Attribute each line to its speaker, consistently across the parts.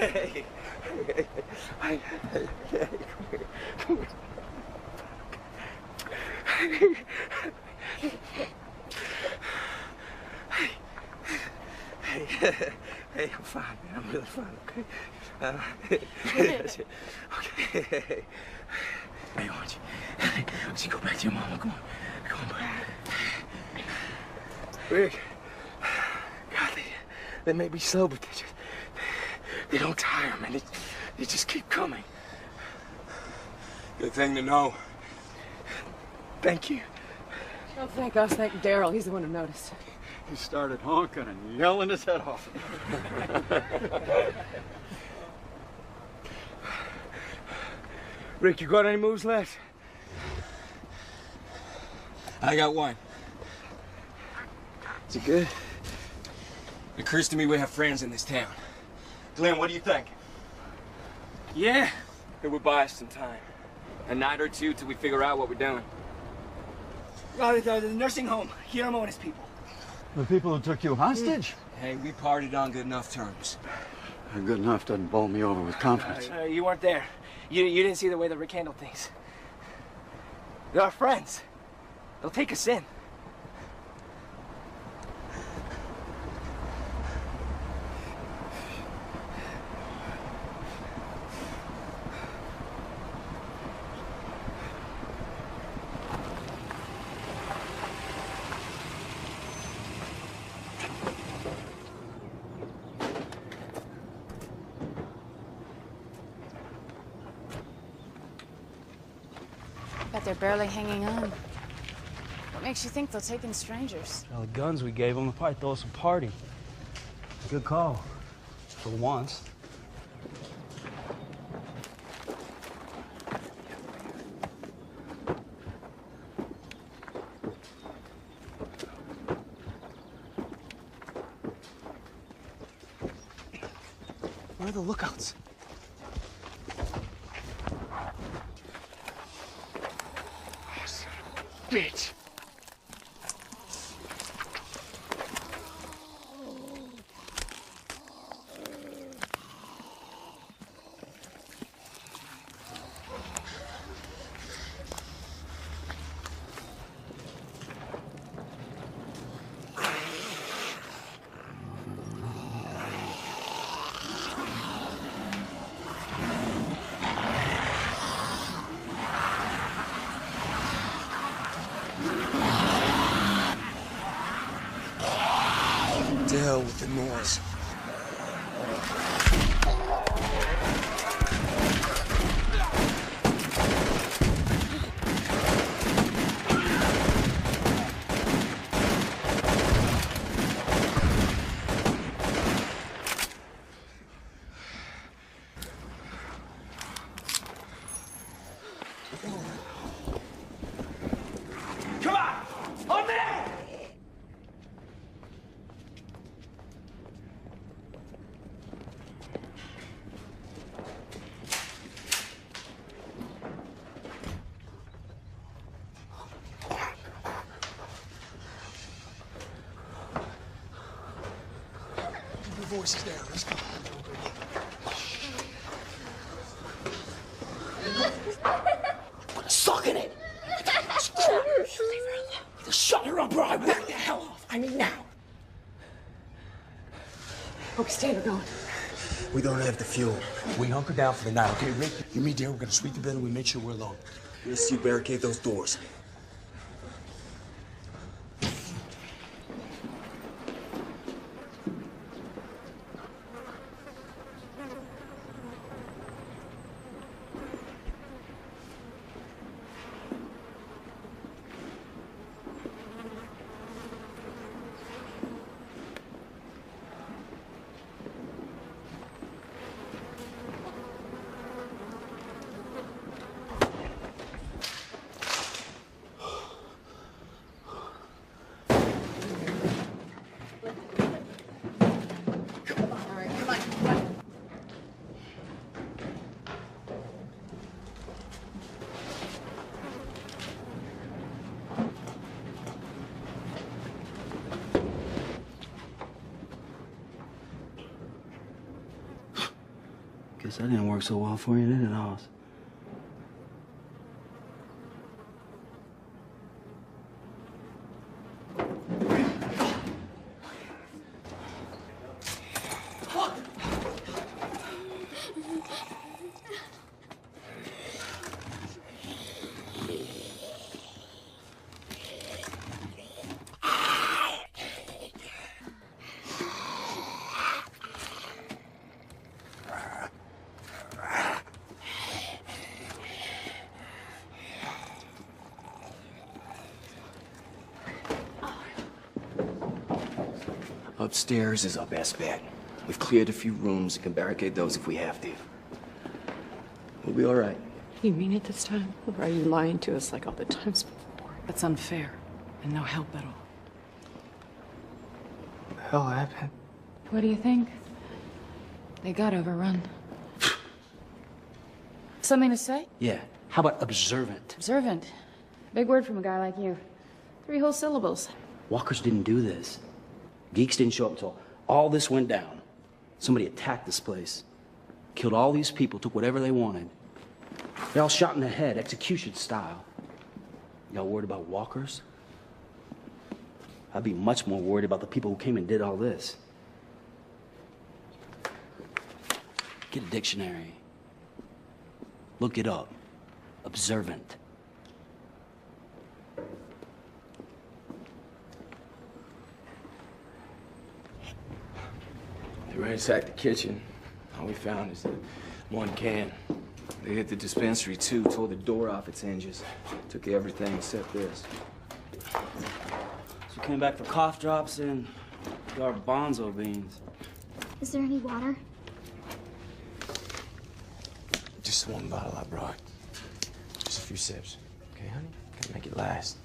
Speaker 1: Hey, hey, hey, hey, come here. Hey, I'm fine, man. I'm really fine, okay? Okay. Hey, Archie. Let's go back to your mama. Come on, buddy. Rick. God, they may be slow, but they don't tire, man. They just keep coming.
Speaker 2: Good thing to know.
Speaker 1: Thank you.
Speaker 3: Don't thank us, thank Daryl. He's the one who noticed.
Speaker 4: He started honking and yelling his head off.
Speaker 1: Rick, you got any moves left?
Speaker 2: I got one.
Speaker 1: Is it good?
Speaker 2: It occurs to me we have friends in this town. Glenn, what do you think?
Speaker 1: Yeah, it would buy us some time. A night or two till we figure out what we're doing.
Speaker 5: The nursing home, Guillermo and his people.
Speaker 4: The people who took you hostage?
Speaker 2: Hey, we partied on good enough terms.
Speaker 4: Good enough doesn't bowl me over with confidence.
Speaker 5: You weren't there. You didn't see the way that Rick handled things. They're our friends. They'll take us in.
Speaker 6: Bet they're barely hanging on. What makes you think they'll take in strangers?
Speaker 7: Well, the guns we gave them will probably throw us a party. Good call. For once. Where are the lookouts?
Speaker 1: Bitch.
Speaker 2: To hell with the noise.
Speaker 5: Come on! On there!
Speaker 2: Your voice is down. Let's go.
Speaker 5: Suck in it! Either shut her up or I back the hell off. I mean now.
Speaker 3: Okay, stay, we're going.
Speaker 2: We don't have the fuel. We hunker down for the night, okay, Rick? You, me, Darryl, we're gonna sweep the building. We make sure we're alone. We'll see you barricade those doors.
Speaker 7: Guess that didn't work so well for you, did it, Oz?
Speaker 1: Upstairs is our best bet. We've cleared a few rooms and can barricade those if we have to. We'll be all right.
Speaker 3: You mean it this time? Or are you lying to us like all the times before? That's unfair, and no help at all.
Speaker 5: What the hell happened?
Speaker 6: What do you think? They got overrun. Something to say?
Speaker 7: Yeah. How about observant?
Speaker 6: Observant. Big word from a guy like you. 3 whole syllables.
Speaker 7: Walkers didn't do this. Geeks didn't show up until all this went down. Somebody attacked this place, killed all these people, took whatever they wanted. They all shot in the head, execution style. Y'all worried about walkers? I'd be much more worried about the people who came and did all this. Get a dictionary. Look it up. Observant.
Speaker 1: They ransacked the kitchen. All we found is the 1 can. They hit the dispensary too, tore the door off its hinges. Took everything except this.
Speaker 7: So came back for cough drops and garbanzo beans.
Speaker 8: Is there any water?
Speaker 1: Just 1 bottle I brought. Just a few sips. Okay, honey? Gotta make it last.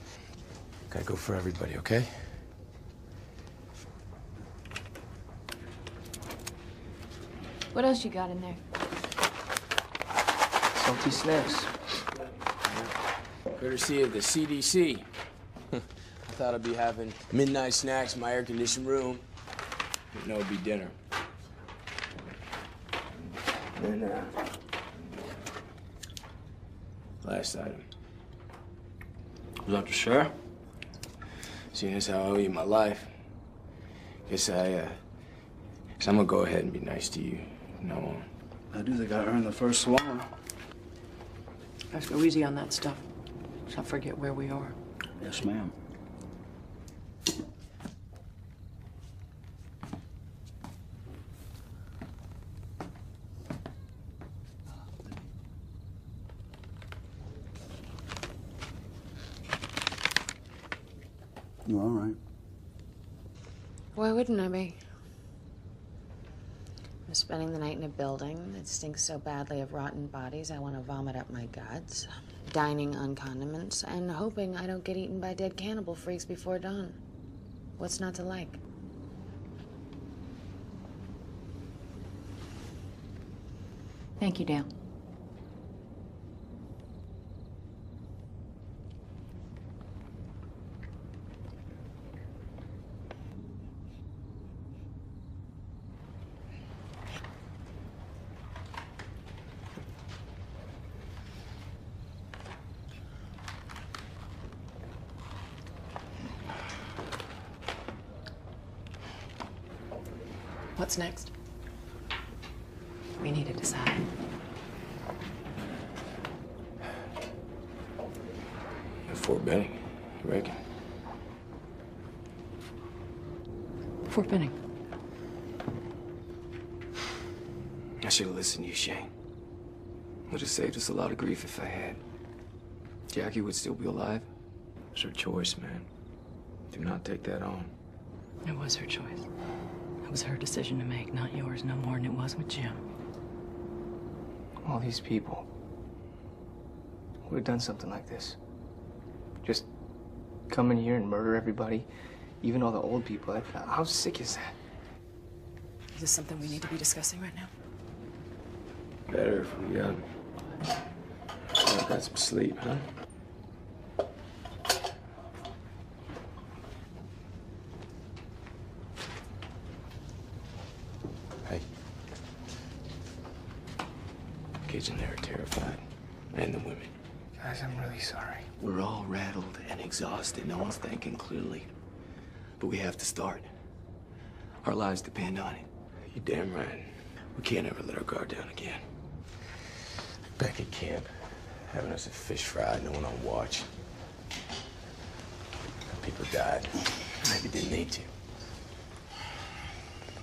Speaker 1: Gotta go for everybody, okay?
Speaker 6: What else you got in there?
Speaker 5: Salty snacks.
Speaker 9: Courtesy of the CDC. I thought I'd be having midnight snacks in my air-conditioned room. But no, it'd be dinner. And then, last item. Was up to share? Seeing as how I owe you my life, guess I'm gonna go ahead and be nice to you. No.
Speaker 7: I do think I earned the first swallow.
Speaker 3: Let's go easy on that stuff. Let's not forget where we are.
Speaker 7: Yes, ma'am. You all right?
Speaker 6: Why wouldn't I be? I'm spending the night in a building that stinks so badly of rotten bodies I want to vomit up my guts. Dining on condiments and hoping I don't get eaten by dead cannibal freaks before dawn. What's not to like?
Speaker 3: Thank you, Dale. What's next? We need to decide.
Speaker 9: Fort Benning, you reckon?
Speaker 3: Fort Benning.
Speaker 1: I should have listened to you, Shane. Would have saved us a lot of grief if I had. Jackie would still be alive. It's her choice, man. Do not take that on.
Speaker 3: It was her choice. It was her decision to make, not yours, no more than it was with Jim.
Speaker 5: All these people who have done something like this. Just come in here and murder everybody, even all the old people. How sick is that?
Speaker 3: Is this something we need to be discussing right now?
Speaker 1: Better if we got some sleep, huh?
Speaker 9: Hey. Kids in there are terrified. And the women.
Speaker 5: Guys, I'm really sorry.
Speaker 9: We're all rattled and exhausted. No one's thinking clearly. But we have to start. Our lives depend on it. You're damn right. We can't ever let our guard down again. Back at camp, having us a fish fry, no one on watch. People died. Maybe didn't need to.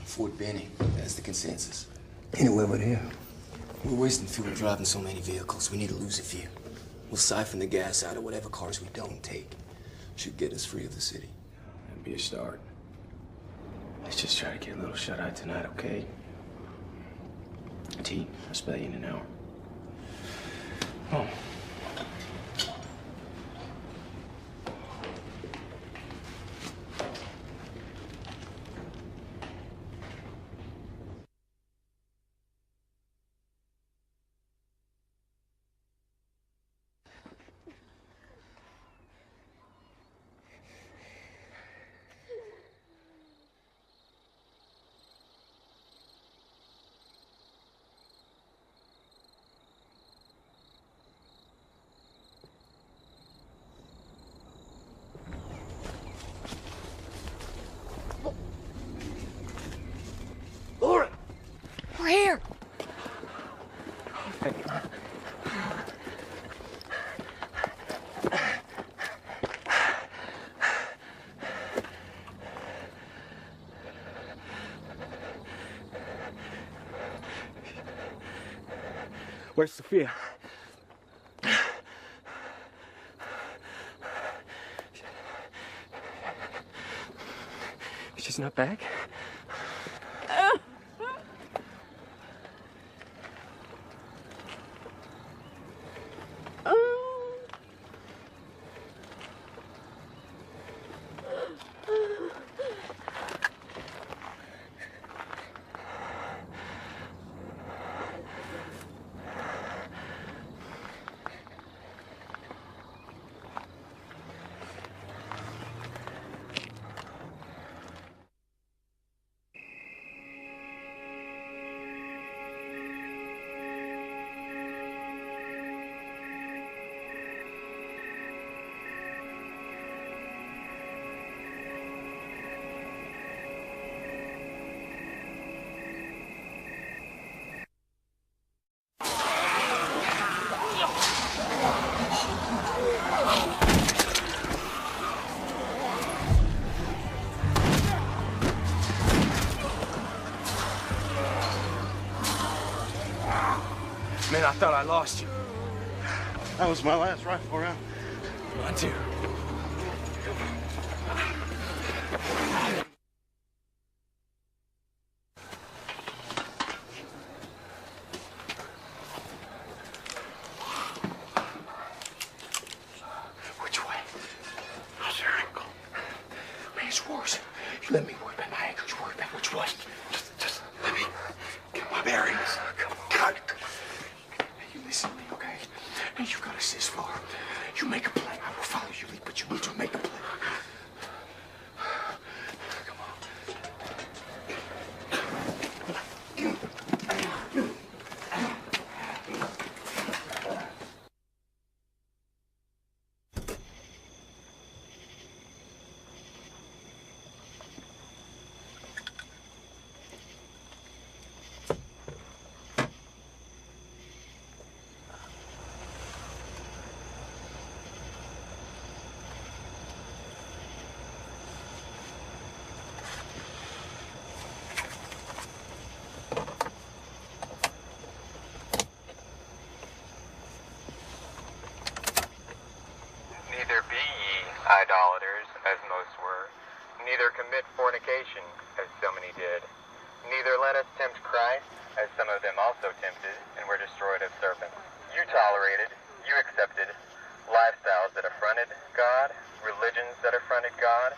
Speaker 9: Fort Benning, that's the consensus.
Speaker 1: Anyway, we're here.
Speaker 9: We're wasting fuel driving so many vehicles. We need to lose a few. We'll siphon the gas out of whatever cars we don't take. Should get us free of the city. That'd be a start. Let's just try to get a little shut-eye tonight, okay? T, I'll spell you in an hour. Oh.
Speaker 3: We're here.
Speaker 5: Where's Sophia? She's not back?
Speaker 9: Man, I thought I lost you.
Speaker 4: That was my last rifle round.
Speaker 9: Mine too. Which way?
Speaker 4: How's your ankle?
Speaker 9: Man, it's worse. You let me worry about my ankle. You worry about which way.
Speaker 4: Just let me get my bearings.
Speaker 9: Come on. God. You listen to me, okay? And you got a sis floor. You make a play. I will follow you, Lee, but you need to make a play. Come on.
Speaker 10: Neither be ye idolaters, as most were, neither commit fornication, as so many did. Neither let us tempt Christ, as some of them also tempted, and were destroyed of serpents. You tolerated, you accepted, lifestyles that affronted God, religions that affronted God,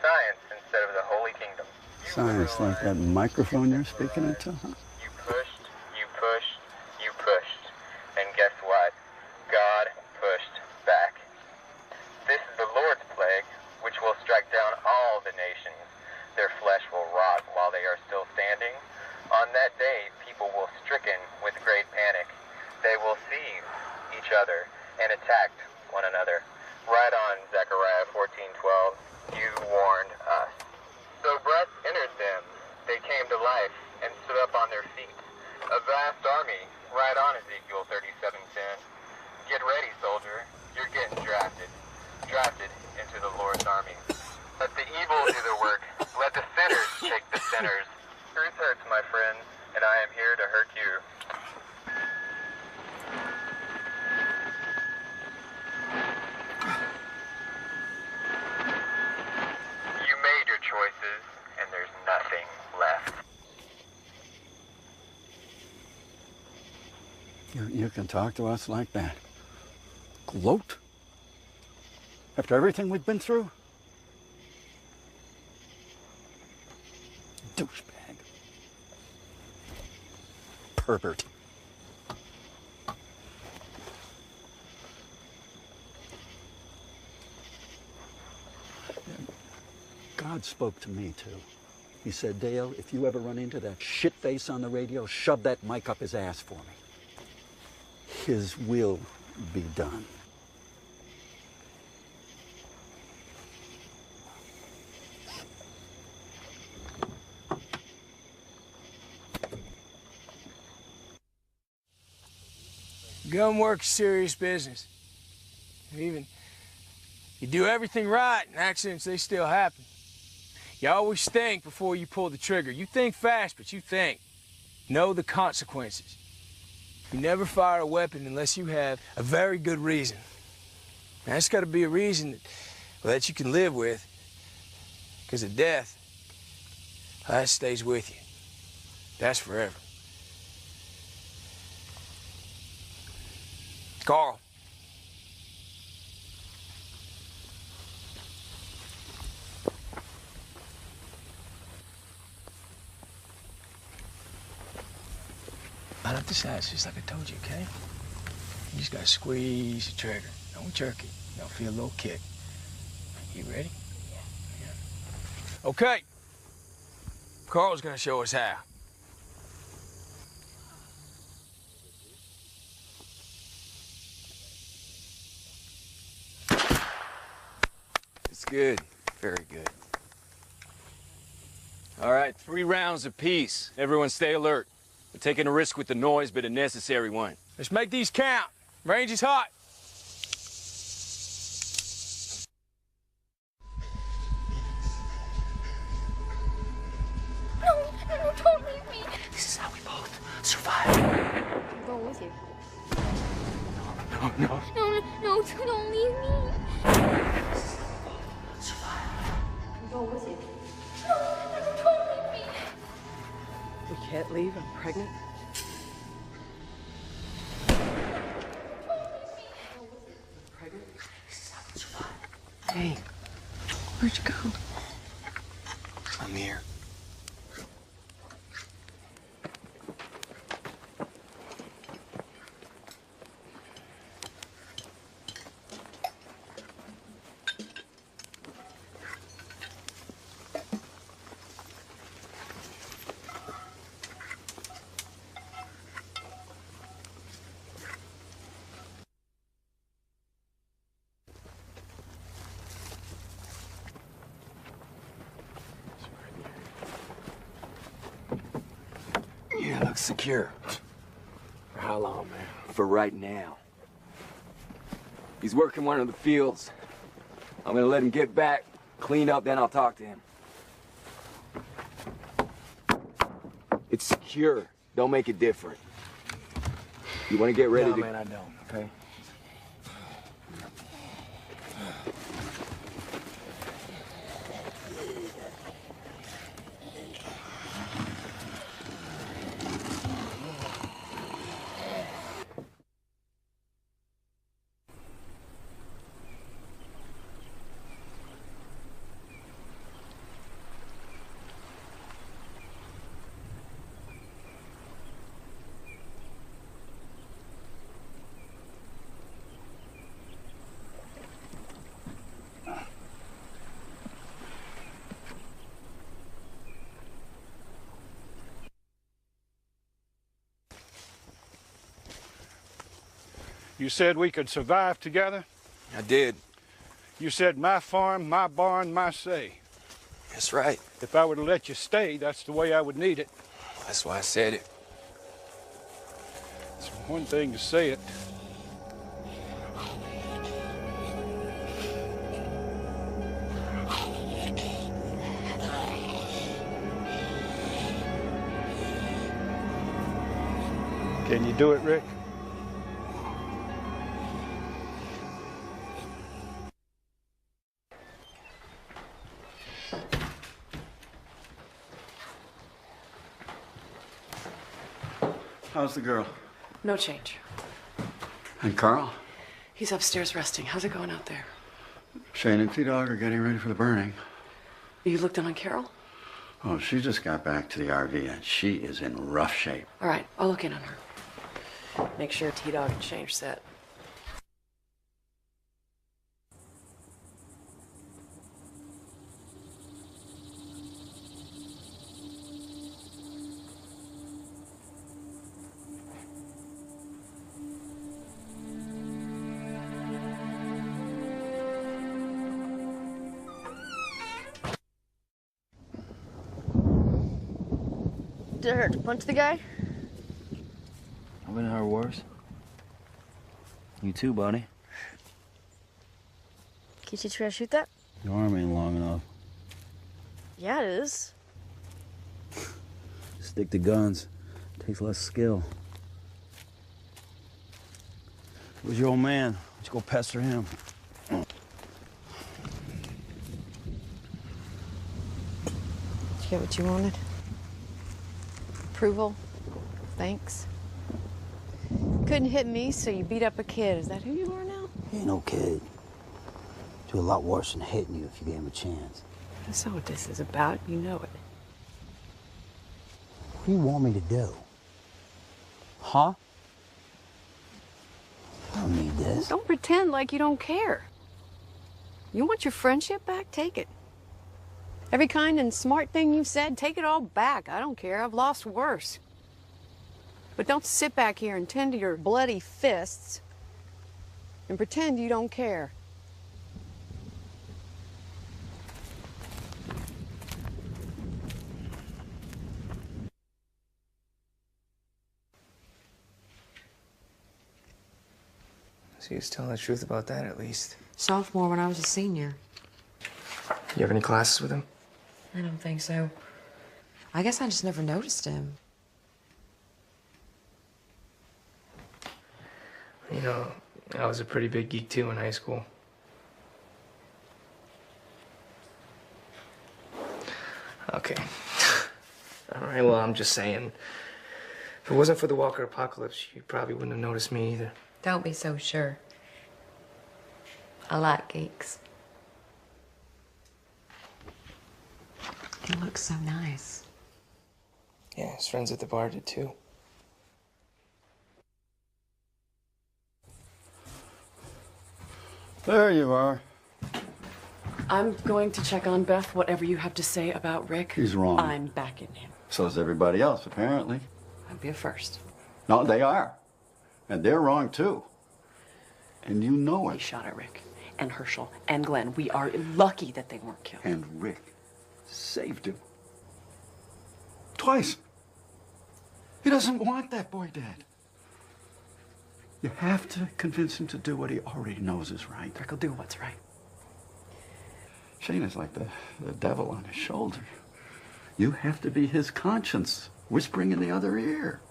Speaker 10: science instead of the holy kingdom.
Speaker 4: Science, like that microphone you're speaking into, huh?
Speaker 10: You pushed, you pushed, you pushed. And guess what? God pushed back. This is the Lord's plague, which will strike down all the nations. Their flesh will rot while they are still standing. On that day, people will stricken with great panic. each other and attacked one another. Right on, Zechariah 14:12. You warned us. So breath entered them. They came to life and stood up on their feet. A vast army, right on Ezekiel 37:10. Get ready, soldier. You're getting drafted. Drafted into the Lord's army. Let the evil do the work. Let the sinners take the sinners. Truth hurts, my friends, and I am here to hurt you. You made your choices, and there's nothing left.
Speaker 4: You can talk to us like that? Gloat? After everything we've been through? Douchebag. Pervert. God spoke to me, too. He said, Dale, if you ever run into that shit face on the radio, shove that mic up his ass for me. His will be done.
Speaker 9: Gun work's serious business. Even you do everything right, and accidents, they still happen. You always think before you pull the trigger. You think fast, but you think. Know the consequences. You never fire a weapon unless you have a very good reason. Now, it's got to be a reason that you can live with, because of death, that stays with you. That's forever. Carl. Line up the sides just like I told you, okay? You just gotta squeeze the trigger. Don't jerk it. You'll feel a little kick. You ready? Yeah. Okay. Carl's gonna show us how.
Speaker 1: It's good. Very good. All right, 3 rounds apiece. Everyone stay alert. We're taking a risk with the noise, but a necessary one.
Speaker 9: Let's make these count. Range is hot.
Speaker 8: No, don't leave me.
Speaker 7: This is how we both survive.
Speaker 8: I'm going with you.
Speaker 1: No.
Speaker 8: No, don't leave me.
Speaker 7: Survive.
Speaker 8: I'm going with you. No, don't leave me.
Speaker 3: We can't leave. I'm pregnant. Hey, where'd you go?
Speaker 1: I'm here. Yeah, looks secure.
Speaker 9: For how long, man?
Speaker 1: For right now. He's working one of the fields. I'm gonna let him get back, clean up, then I'll talk to him. It's secure. Don't make it different. You wanna get ready
Speaker 9: No,
Speaker 1: to...
Speaker 9: man, I don't, okay?
Speaker 4: You said we could survive together?
Speaker 1: I did.
Speaker 4: You said my farm, my barn, my say.
Speaker 1: That's right.
Speaker 4: If I were to let you stay, that's the way I would need it.
Speaker 1: That's why I said it.
Speaker 4: It's one thing to say it. Can you do it, Rick?
Speaker 11: How's the girl?
Speaker 3: No change.
Speaker 11: And Carl?
Speaker 3: He's upstairs resting. How's it going out there?
Speaker 11: Shane and T-Dog are getting ready for the burning.
Speaker 3: You looked in on Carol?
Speaker 11: Oh, she just got back to the RV and she is in rough shape.
Speaker 3: All right, I'll look in on her. Make sure T-Dog and Shane are set.
Speaker 12: Did it hurt to punch the guy?
Speaker 7: I've been hurt worse. You too, buddy.
Speaker 12: Can you teach me how to shoot that?
Speaker 7: Your arm ain't long enough.
Speaker 12: Yeah, it is.
Speaker 7: Stick to guns. Takes less skill. Where's your old man? Let's go pester him.
Speaker 12: Did you get what you wanted? Approval? Thanks? Couldn't hit me, so you beat up a kid. Is that who you are now?
Speaker 7: He ain't no kid. Do a lot worse than hitting you if you gave him a chance.
Speaker 3: That's not what this is about. You know it.
Speaker 7: What do you want me to do? Huh? I don't need this.
Speaker 3: Don't pretend like you don't care. You want your friendship back? Take it. Every kind and smart thing you've said, take it all back. I don't care. I've lost worse. But don't sit back here and tend to your bloody fists and pretend you don't care.
Speaker 5: So he was telling the truth about that, at least.
Speaker 6: Sophomore when I was a senior.
Speaker 5: You have any classes with him?
Speaker 6: I don't think so. I guess I just never noticed him.
Speaker 5: You know, I was a pretty big geek, too, in high school. Okay. All right, well, I'm just saying. If it wasn't for the Walker apocalypse, you probably wouldn't have noticed me either.
Speaker 6: Don't be so sure. I like geeks. He looks so nice.
Speaker 5: Yeah, his friends at the bar did, too.
Speaker 11: There you are.
Speaker 3: I'm going to check on Beth, whatever you have to say about Rick.
Speaker 11: He's wrong.
Speaker 3: I'm backing him.
Speaker 11: So is everybody else, apparently.
Speaker 3: That'd be a first.
Speaker 11: No, they are. And they're wrong, too. And you know
Speaker 3: He
Speaker 11: it.
Speaker 3: shot at Rick and Herschel and Glenn. We are lucky that they weren't killed.
Speaker 11: And Rick saved him. Twice. He doesn't want that boy dead. You have to convince him to do what he already knows is right.
Speaker 3: Rick will do what's right.
Speaker 11: Shane is like the devil on his shoulder. You have to be his conscience, whispering in the other ear.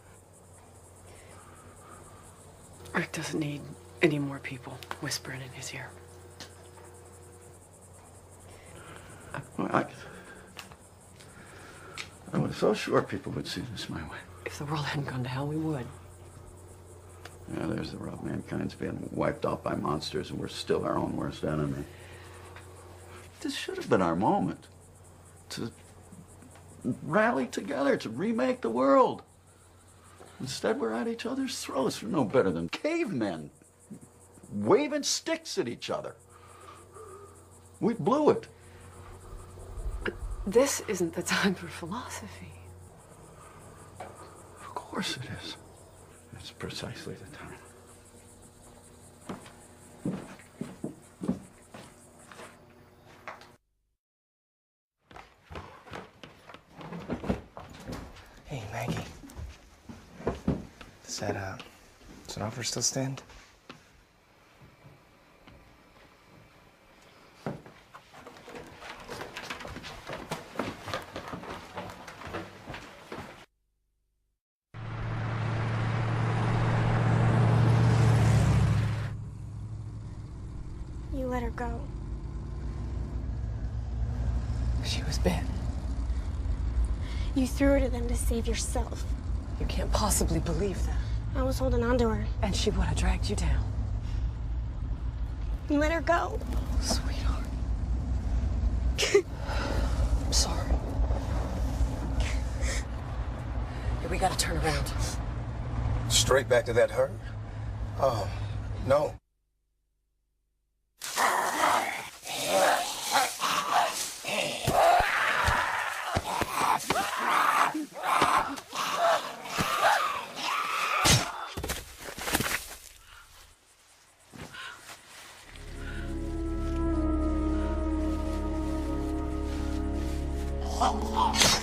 Speaker 3: Rick doesn't need any more people whispering in his ear.
Speaker 11: Well, I was so sure people would see this my way.
Speaker 3: If the world hadn't gone to hell, we would.
Speaker 11: Yeah, there's the rub. Mankind's been wiped out by monsters, and we're still our own worst enemy. This should have been our moment to rally together, to remake the world. Instead, we're at each other's throats. We're no better than cavemen, waving sticks at each other. We blew it.
Speaker 3: But this isn't the time for philosophy.
Speaker 11: Of course it is. It's precisely the time.
Speaker 5: Hey, Maggie. Does that offer still stand?
Speaker 8: You let her go.
Speaker 13: She was bit.
Speaker 8: You threw her to them to save yourself.
Speaker 13: You can't possibly believe that.
Speaker 8: I was holding on to her.
Speaker 13: And she would have dragged you down.
Speaker 8: You let her go.
Speaker 13: Oh, sweetheart. I'm sorry. Hey, we gotta turn around.
Speaker 2: Straight back to that her? Oh, no.
Speaker 8: Oh.